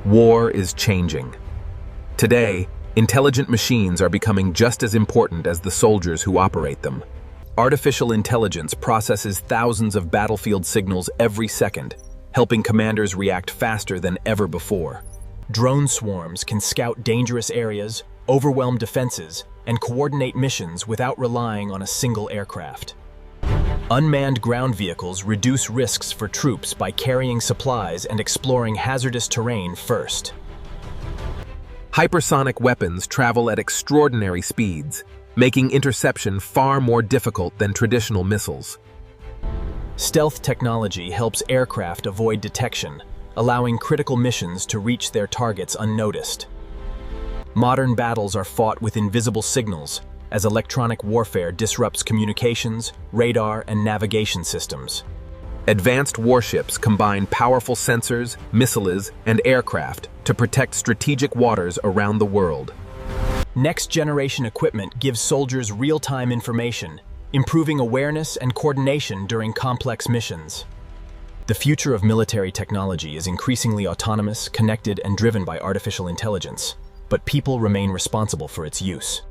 War is changing. Today, intelligent machines are becoming just as important as the soldiers who operate them. Artificial intelligence processes thousands of battlefield signals every second, helping commanders react faster than ever before. Drone swarms can scout dangerous areas, overwhelm defenses, and coordinate missions without relying on a single aircraft. Unmanned ground vehicles reduce risks for troops by carrying supplies and exploring hazardous terrain first. Hypersonic weapons travel at extraordinary speeds, making interception far more difficult than traditional missiles. Stealth technology helps aircraft avoid detection, allowing critical missions to reach their targets unnoticed. Modern battles are fought with invisible signals, as electronic warfare disrupts communications, radar, and navigation systems. Advanced warships combine powerful sensors, missiles, and aircraft to protect strategic waters around the world. Next-generation equipment gives soldiers real-time information, improving awareness and coordination during complex missions. The future of military technology is increasingly autonomous, connected, and driven by artificial intelligence, but people remain responsible for its use.